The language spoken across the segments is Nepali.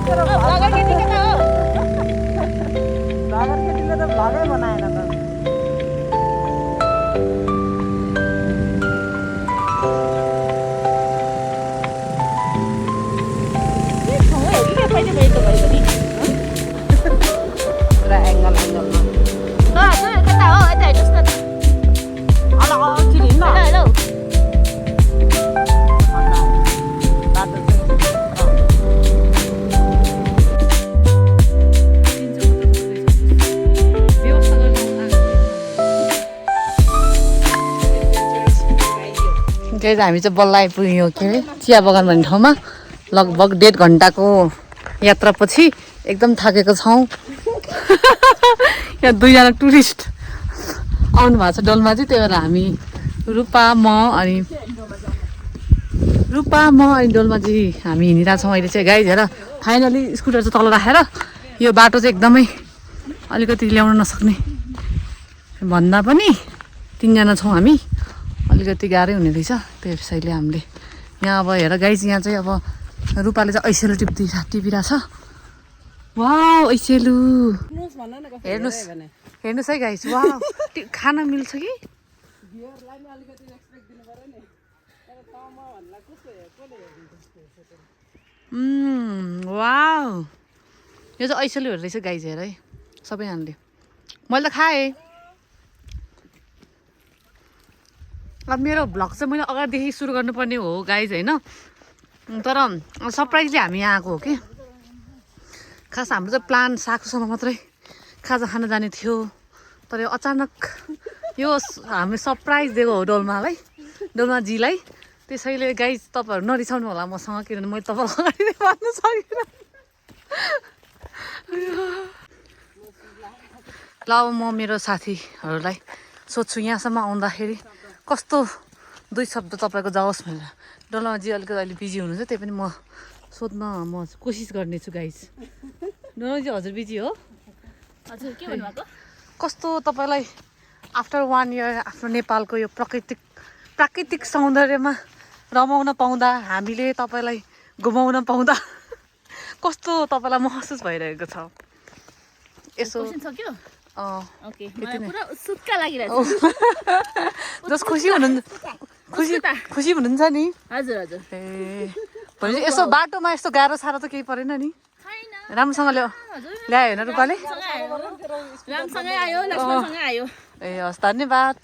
ब्लगर केटी केटा हो ब्लगर केटीले त ब्लगै बनाएन त पहिले भएको भयो पनि पुरा एङ्गलमा कता हो यता हेर्नुहोस् न अल अल्छी हिँड्न हेलो बाटो चाहिँ गाइज हामी चाहिँ बल्ल आइपुग्यौँ के अरे चिया बगान भन्ने ठाउँमा लगभग 1.5 घन्टाको यात्रापछि एकदम थाकेको छौँ यहाँ 2 जना टुरिस्ट आउनु भएको छ डोलमा चाहिँ त्यही भएर हामी रूपा म अनि डोलमा चाहिँ हामी हिँडिरहेछौँ अहिले चाहिँ गाइज हेर फाइनली स्कुटर चाहिँ तल राखेर यो बाटो चाहिँ एकदमै अलिकति ल्याउन नसक्ने भन्दा पनि 3 जना छौँ हामी अलिकति गाह्रै हुने रहेछ त्यही विषयले हामीले यहाँ अब हेर गाइज यहाँ चाहिँ अब रूपाले चाहिँ ऐसेलु टिपिरहेछ वाउ ऐसेलु हेर्नुहोस् है गाइज वाउ खान मिल्छ कि वाउ यो चाहिँ ऐसेलु रहेछ गाइज हेर है सबैजनाले मैले त खाएँ अब मेरो भ्लग चाहिँ मैले अगाडिदेखि सुरु गर्नुपर्ने हो गाइज होइन तर सरप्राइजली हामी यहाँ आएको हो कि खास हाम्रो चाहिँ प्लान साकुसँग मात्रै खाजा खान जाने थियो तर यो अचानक यो हामीले सरप्राइज दिएको हो डोल्माजीलाई त्यसैले गाइज तपाईँहरू नरिसाउनु होला मसँग किनभने मैले तपाईँलाई अगाडि भन्नु सकिनँ ल म मेरो साथीहरूलाई सोध्छु यहाँसम्म आउँदाखेरि कस्तो 2 शब्द तपाईँको जाओस् भनेर डोल्माजी अलिकति अहिले बिजी हुनुहुन्छ त्यही पनि म सोध्न म कोसिस गर्नेछु गाइज डोल्माजी हजुर बिजी हो हजुर के भन्नुभएको कस्तो तपाईँलाई आफ्टर 1 इयर आफ्नो नेपालको यो प्राकृतिक सौन्दर्यमा रमाउन पाउँदा हामीले तपाईँलाई घुमाउन पाउँदा कस्तो तपाईँलाई महसुस भइरहेको छ यसो सक्यो ओके यति नै पुरा उत्सुकता लागिरहेको छ जस खुसी हुनुहुन्छ नि हजुर हजुर ए भनेपछि यसो बाटोमा यस्तो गाह्रो साह्रो त केही परेन नि छैन राम्रोसँग ल्यायो होइन रूपाले रामसँगै आयो लक्ष्मणसँगै आयो ए हस् धन्यवाद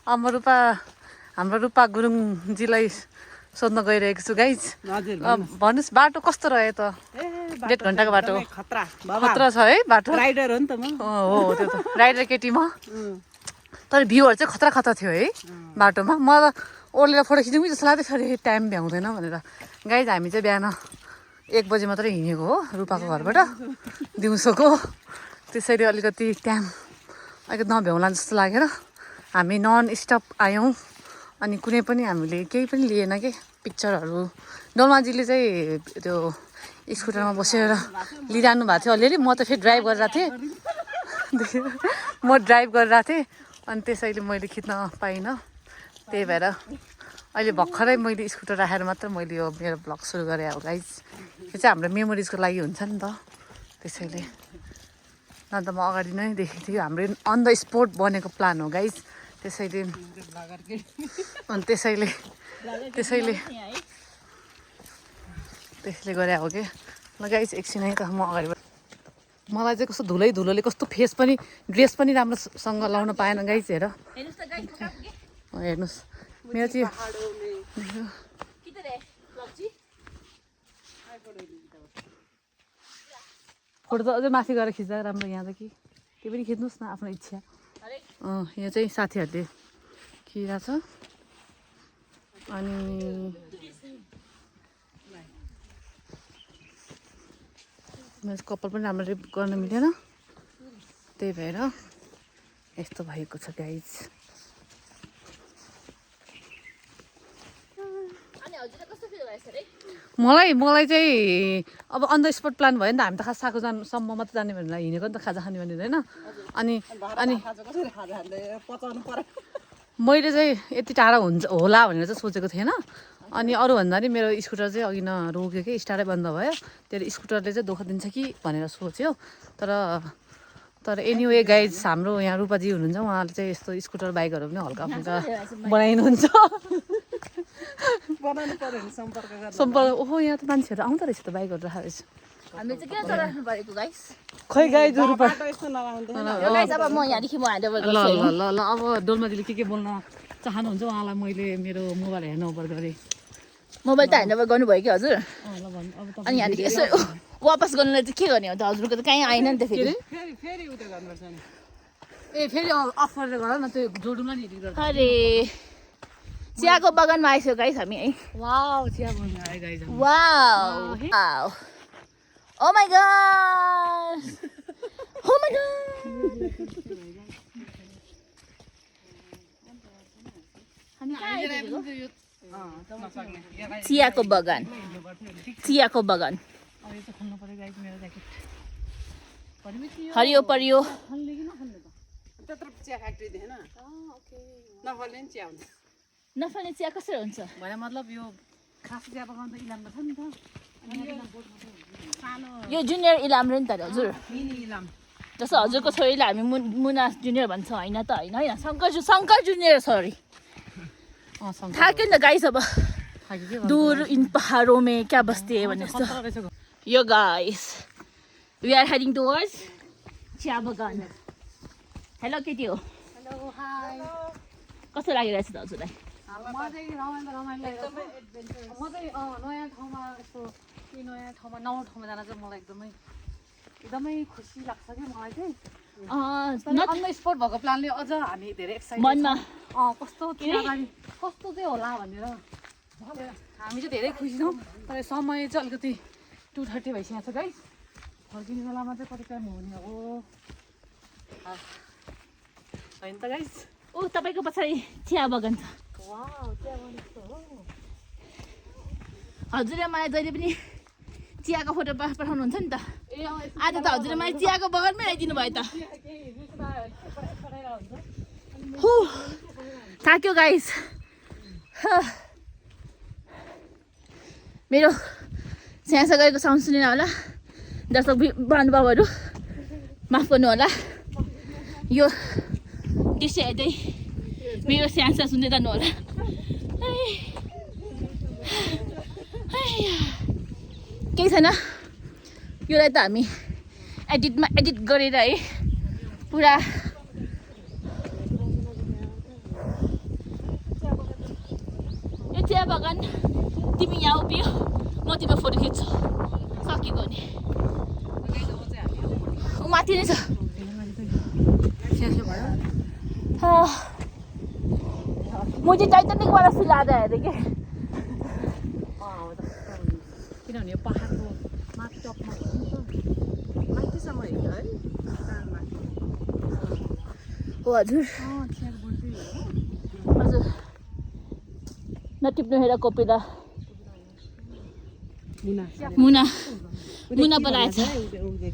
हाम्रो रूपा गुरुङजीलाई सोध्न गइरहेको छु गाइज भन्नुहोस् बाटो कस्तो रह्यो त 1.5 घन्टाको बाटो खतरा छ है बाटो राइडर हो नि त म हो त्यो त राइडर केटी म तर भ्यूहरू चाहिँ खतरा थियो है बाटोमा म त ओर्लेर फोटो खिच्नु जस्तो लाग्दै फेरि टाइम भ्याउँदैन भनेर गाइज हामी चाहिँ बिहान 1 बजी मात्रै हिँडेको हो रूपाको घरबाट दिउँसोको त्यसैले अलिकति टाइम अलिकति नभ्याउला जस्तो लागेर हामी नन स्टप आयौँ अनि कुनै पनि हामीले केही पनि लिएन कि पिक्चरहरू डोल्माजीले चाहिँ त्यो स्कुटरमा बसेर लिइरहनु भएको थियो अलिअलि म त फेरि ड्राइभ गरिरहेको थिएँ अनि त्यसैले मैले खिच्न पाइनँ त्यही भएर अहिले भर्खरै मैले स्कुटर राखेर मात्र मैले यो मेरो भ्लग सुरु गरेँ हो गाइज यो चाहिँ हाम्रो मेमोरिजको लागि हुन्छ नि त त्यसैले न त म अगाडि नै देखेको थिएँ हाम्रो अन द स्पोट बनेको प्लान हो गाइज त्यसैले अनि त्यसैले गरे हो कि ल गाइज एकछिन है त म अगाडिबाट मलाई चाहिँ कस्तो धुलोले कस्तो फेस पनि ड्रेस पनि राम्रोसँग लाउन पाएन गाइज हेर हेर्नुहोस् मेरो चाहिँ फोटो त अझै माथि गएर खिच्दा राम्रो यहाँ त कि त्यो पनि खिच्नुहोस् न आफ्नो इच्छा यहाँ चाहिँ साथीहरूले खिचिरहेको छ अनि मैले कपाल पनि राम्ररी गर्न मिलेन त्यही भएर यस्तो भएको छ गाइज मलाई चाहिँ अब अन द स्पोट प्लान भयो नि त हामी त खास साको जानुसम्म मात्रै जाने भनेर हिँडेको नि त खाजा खाने भनेर होइन अनि मैले चाहिँ यति टाढा होला भनेर चाहिँ सोचेको थिएन अनि अरू भन्दा नि मेरो स्कुटर चाहिँ अघि रोक्यो कि स्टार्टै बन्द भयो तेरो स्कुटरले चाहिँ दुःख दिन्छ कि भनेर सोच्यो तर एनिवे गाइज हाम्रो यहाँ रूपाजी हुनुहुन्छ उहाँले चाहिँ यस्तो स्कुटर बाइकहरू पनि हल्का फुल्का बनाइनुहुन्छ सम्पर्क ओहो यहाँ त मान्छेहरू आउँदो रहेछ त बाइकहरू राखेको रहेछ हामी चाहिँ किन चलाउनु परेको गाइस खै गाइज रूपा यो गाइस अब म यहाँदेखि म ह्यान्डओभर ल गर्छु ल ल ल अब डोल्माजीले के बोल्न चाहनुहुन्छ उहाँलाई मैले मेरो मोबाइल हेर्न ओभर गरेँ मोबाइल त ह्यान्डओभर गर्नुभयो कि हजुर ल भन्नु अब अनि यहाँदेखि यसो वापस गर्नुलाई चाहिँ के गर्ने हो त हजुरको त कहीँ आएन नि त फेरि फेरि उयो गर्नुपर्छ नि ए फेरि अफ गरेर गर न त्यो जोडौँला नि एडिट गर्दा अरे चियाको बगानमा आइसक्यो गाइस हामी है वाउ चिया बनाउनु आयो guys wow wow oh my God oh my God हामी कहाँ आइपुगेको? चियाको बगान चियाको बगान अब यो चाहिँ खोल्नु पऱ्यो गाइज मेरो ज्याकेट हरियो परियो त्यत्रो चिया फ्याक्ट्री देखेन नफल्ने नि चिया हुन्छ नफल्ने चिया कसरी हुन्छ भने मतलब यो खास चिया बगान त इलाममा छ नि त सानो यो जुनियर इलाम र नि त हजुर मिनी इलाम जस्तो हजुरको छोरीलाई हामी मुना जुनियर भन्छौँ होइन त होइन होइन शङ्कर जुनियर सरी थाक्यो नि त गाइस अब दूर इन पहाडों में क्या बस्ती है भन्ने जस्तो यो guys we are heading towards चिया बगान हेलो केटी हो हेलो हाई कस्तो लागिरहेछ त हजुरलाई म चाहिँ रमाइलो म चाहिँ नयाँ ठाउँमा यस्तो नयाँ ठाउँमा नौलो ठाउँमा जान चाहिँ मलाई एकदमै खुसी लाग्छ कि मलाई चाहिँ अन द स्पोट भएको प्लानले अझ हामी धेरै एक्साइटेड मनमा कस्तो चियाबारी कस्तो चाहिँ होला भनेर हामी चाहिँ धेरै खुसी छौँ तर समय चाहिँ अलिकति 2:30 भइसकेको छ गाइस फर्किने बेलामा चाहिँ कति टाइम हुने हो होइन त गाइस ओ तपाईँको पछाडि चिया बगान छ वाउ चिया बगान हो हजुरले मलाई जहिले पनि चियाको फोटो पठाउनुहुन्छ नि त आज त हजुरले मलाई चियाको बगानमै ल्याइदिनु भयो त हु थाक्यो गाइस मेरो स्यासा गरेको साउन्ड सुनेन होला दर्शक महानुभावहरू माफ गर्नु होला यो दृश्य हेर्दै मेरो स्यासा सुन्दै जानु होला केही छैन योलाई त हामी एडिट गरेर है पुरा यो चिया बगान तिमी यहाँ उभियो म तिम्रो फोटो खिच्छु सकेको नि ऊ माथि नै छ मुझे टाइटनिक वाला फिल आ रहा है देखिए किनभने यो पहाडको माथि टपमा माथिसम्म हिँड्यो है हो हजुर हजुर नटिप्नु हेर कोपिला मुना बोलाएछ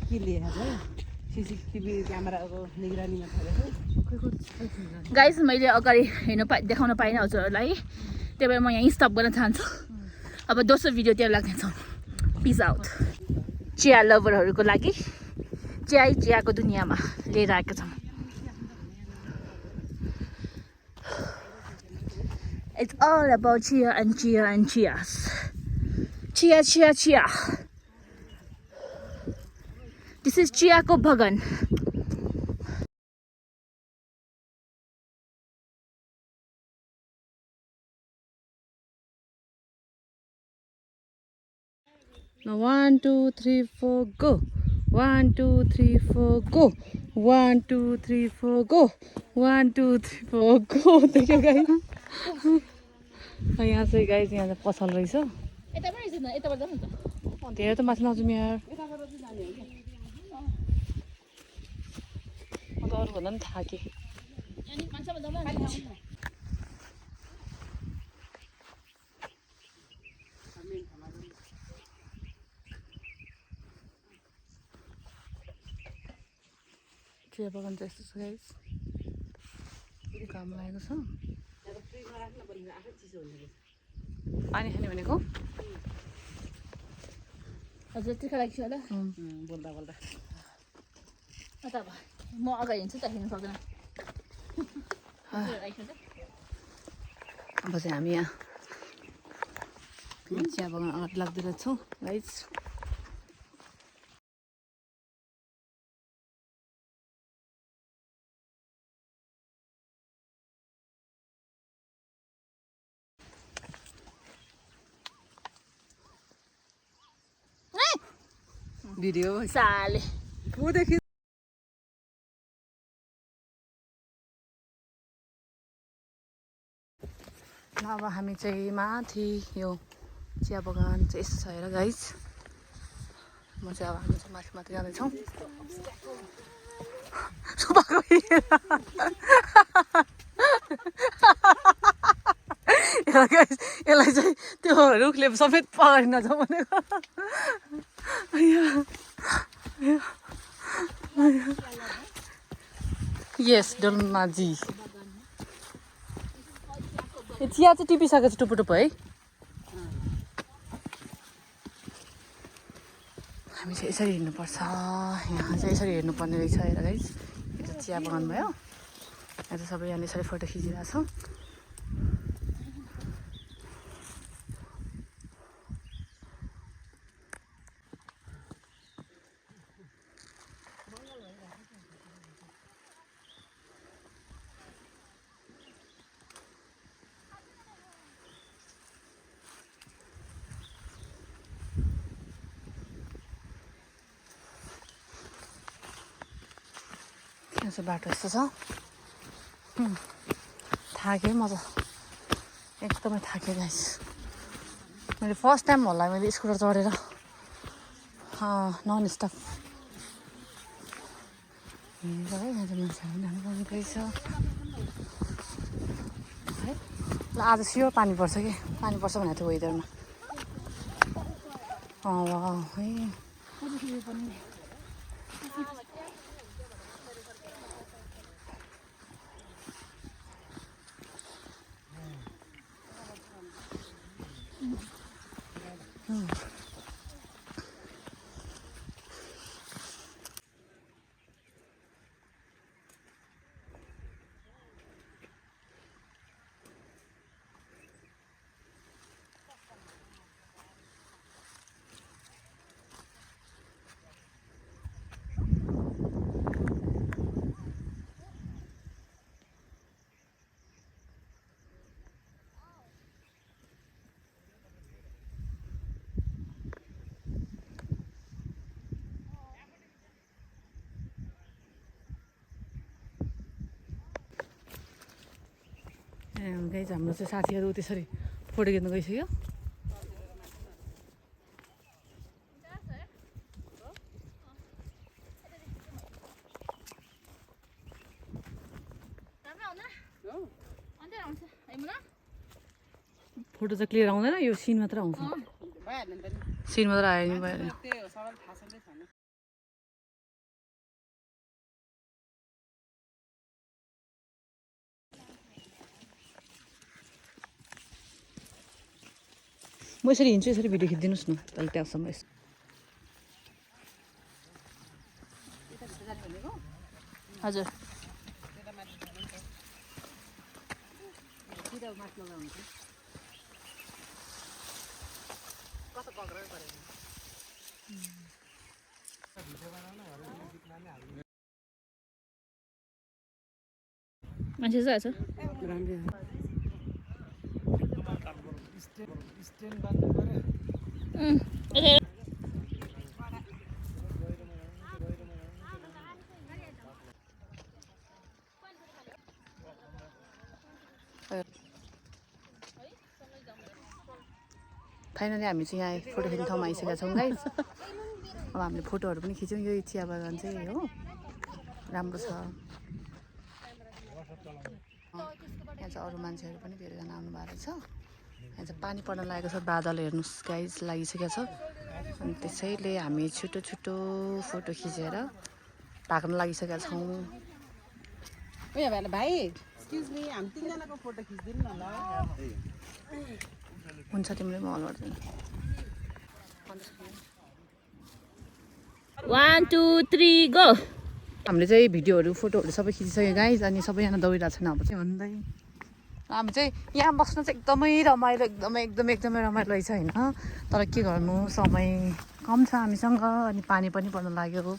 के लिएर सिसिटिभी क्यामेराको निगरानीमा थालेको गाइस मैले अगाडि देखाउन पाइनँ हजुरहरूलाई त्यही भएर म यहीँ स्टप गर्न चाहन्छु अब दोस्रो भिडियोतिर लाग्नेछौँ पिस आउट चिया लभरहरूको लागि चियाको दुनियाँमा लिएर आएका छौँ It's all about chia and chias. Chia. This is चियाको बगान Now 1 2 3 4 go 1 2 3 4 go 1 2 3 4 go 1 2 3 4 go देख्यो गाइस यहाँ चाहिँ गाइस यहाँ चाहिँ पसल रहेछ यताबाट जानु त धेरै त माथि नजाउँ यार म त अरू भन्दा पनि थाकेँ अनि मान्छेमा जाउँ न चिया बगान चाहिँ यस्तो छ गाइस काम लागेको छ फ्रिजमा राख्न पर्ने आफै चिसो हुने रहेछ पानी खाने भनेको हजुर तिर्खा लाग्छ होला बोल्दा बोल्दा त अब म अगाडि हिँड्छु त हिँड्नु सक्दैन अब चाहिँ हामी यहाँ चिया बगान अगाडि लाग्दै रहेछौँ गाइज भिडियो साले कोदेखि अब हामी चाहिँ माथि यो चिया बगान चाहिँ यस्तो छ हेर गाइज म चाहिँ अब हामी चाहिँ माथि माथि जाँदैछौँ सुपाको यसलाई चाहिँ त्यो रुखले समेत पगारि नजाउँ भनेको यस डोल्माजी यो चिया चाहिँ टिपिसकेको छ टुप्पो टुप्पो है हामी चाहिँ यसरी हिँड्नुपर्छ यहाँ चाहिँ यसरी हेर्नुपर्ने रहेछ हेर गाइस यो चाहिँ चिया बगान भयो यहाँ चाहिँ सबै यहाँ यसरी फोटो खिचिरहेको छौँ यहाँ चाहिँ बाटो यस्तो छ थाकेँ म त एकदमै थाकेँ गाइस मैले फर्स्ट टाइम होला मैले स्कुटर चढेर नन स्टप हिँडेर है यहाँ चाहिँ मान्छेहरू पनि हाल्नु पर्ने रहेछ है ल आज स्योर पानी पर्छ कि पानी पर्छ भनेको थियो वेदरमा है गाइज हाम्रो चाहिँ साथीहरू त्यसरी फोटो खिच्नु गइसक्यो फोटो चाहिँ क्लियर आउँदैन यो सिन मात्र आउँछ सिन मात्र आयो नि भयो म यसरी हिँड्छु यसरी भिडियो खिचिदिनुहोस् न अहिले त्यहाँसम्म यसो हजुर मान्छे चाहिँ आएछ फाइनली हामी चाहिँ यहाँ फोटो खिच्ने ठाउँमा आइसकेका छौँ गाइस अब हामीले फोटोहरू पनि खिच्यौँ यो चिया बगान चाहिँ हो राम्रो छ यहाँ चाहिँ अरू मान्छेहरू पनि धेरैजना आउनु भएको रहेछ यहाँ चाहिँ पानी पर्न लागेको छ बादल हेर्नुहोस् गाइस लागिसकेको छ अनि त्यसैले हामी छिटो छिटो फोटो खिचेर ढाक्न लागिसकेका छौँ भाइ एक्सक्युज मी हामी 3 जनाको फोटो खिच्दिनु न ल हुन्छ तिमीले म हल गर्दैन 1 2 3 गो हामीले चाहिँ भिडियोहरू फोटोहरू सबै खिचिसक्यो गाइज अनि सबैजना दौडिरहेको छैन अब चाहिँ भन्दै हामी चाहिँ यहाँ बस्न चाहिँ एकदमै रमाइलो एकदमै रमाइलो रहेछ होइन तर के गर्नु समय कम छ हामीसँग अनि पानी पनि पर्न लाग्यो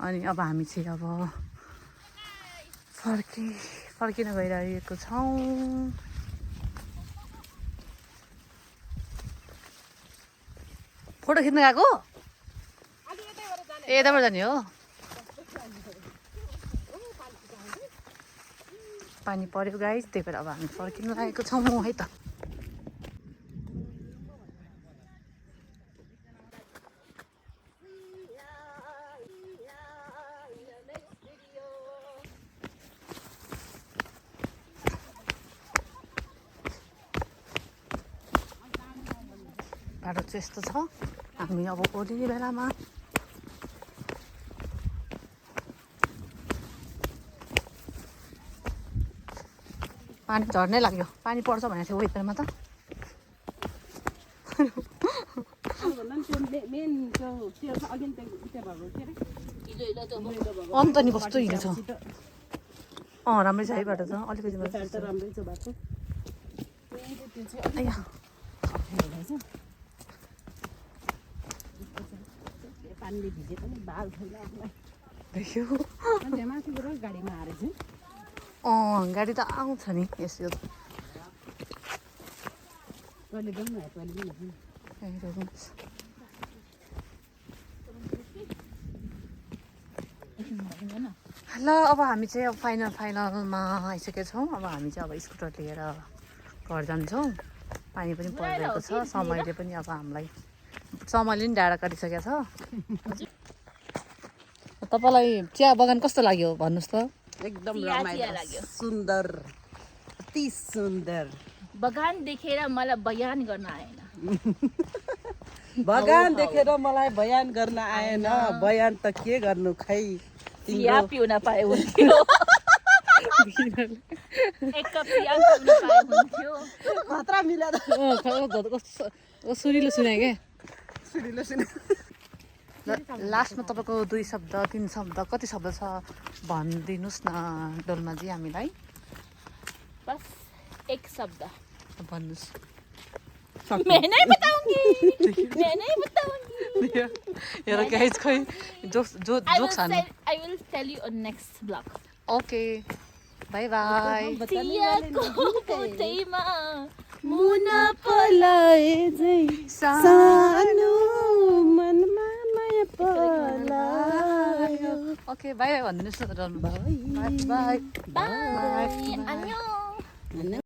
अनि अब हामी चाहिँ अब फर्किन गइरहेको छौँ फोटो खिच्न गएको ए यताबाट जाने हो पानी पर्यो गाइस त्यही भएर अब हामी फर्किन लागेको छौँ है त बाटो चाहिँ यस्तो छ हामी अब ओली बेलामा पानी झर्नै लाग्यो पानी पर्छ भनेको थियो वेदरमा त अन्त नि कस्तो हिँड्छ राम्रै छ है बाटो त अलिकति पानीले भिजे पनि बाल छैन गाडीमा हारेछ गाडी त आउँछ नि यसो कहिले जाउँ ल अब हामी चाहिँ अब फाइनलमा आइसकेका छौँ अब हामी चाहिँ अब स्कुटर लिएर घर जान्छौँ पानी पनि परिरहेको छ समयले पनि अब हामीलाई समयले पनि डाँडा काटिसकेको छ तपाईँलाई चिया बगान कस्तो लाग्यो भन्नुहोस् त एकदम रमाइलो सुन्दर अति सुन्दर बगान देखेर मलाई बयान गर्न आएन बगान देखेर मलाई बयान गर्न आएन बयान त के गर्नु खै चिया पिउन पाए हुन्थ्यो एक कप चिया पिउन पाए हुन्थ्यो खतरा मिलेर सुरिलो सुने क्या सुनिलो सुने लास्टमा तपाईँको 2 शब्द 3 शब्द कति शब्द छ भनिदिनुहोस् न डोल्माजी हामीलाई बस एक शब्द भन्नुहोस् मैं नहीं बताऊंगी हेर गाइस खै जोक्स हान्नु I will tell you on next vlog okay bye bye सियाको पोथैमा मुना पलाए झै सानो मनमा माया पलायो ओके बाई बाई भनिदिनुहोस् न त डोल्मा बाई बाई बाई अन्य